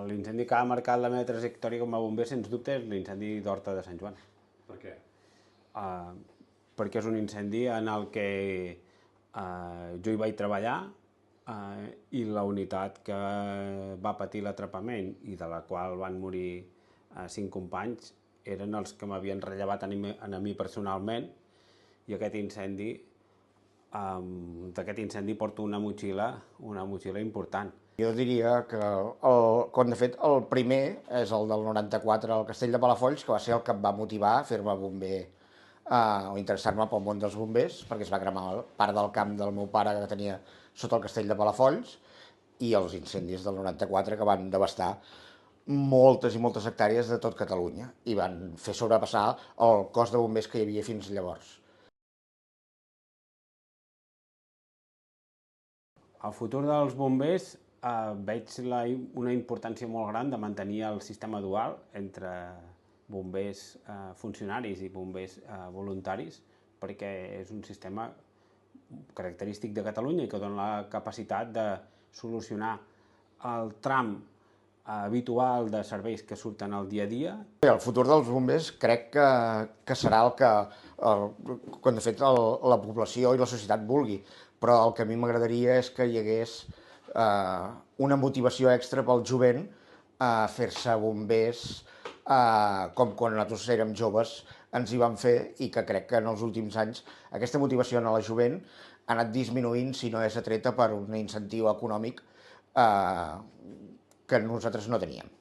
L'incendi que ha marcat la meva trajectòria com a bomber, sens dubte, és l'incendi d'Horta de Sant Joan. Per què? Uh, perquè és un incendi en el que jo hi vaig treballar i la unitat que va patir l'atrapament i de la qual van morir 5 companys eren els que m'havien rellevat a mi personalment, i d'aquest incendi porto una motxilla important. Jo diria que, de fet, el primer és el del 94 al Castell de Palafolls, que va ser el que em va motivar a fer-me bomber o interessar-me pel món dels bombers, perquè es va cremar part del camp del meu pare que tenia sota el Castell de Palafolls, i els incendis del 94 que van devastar moltes i moltes hectàrees de tot Catalunya i van fer sobrepassar el cos de bombers que hi havia fins llavors. El futur dels bombers veig una importància molt gran de mantenir el sistema dual entre bombers funcionaris i bombers voluntaris, perquè és un sistema característic de Catalunya i que dona la capacitat de solucionar el tram habitual de serveis que surten al dia a dia. El futur dels bombers crec que serà el que, quan de fet la població i la societat vulgui, però el que a mi m'agradaria és que hi hagués una motivació extra pel jovent a fer-se bombers com quan nosaltres érem joves ens hi vam fer, i que crec que en els últims anys aquesta motivació en la jovent ha anat disminuint, si no és atreta per un incentiu econòmic que nosaltres no teníem.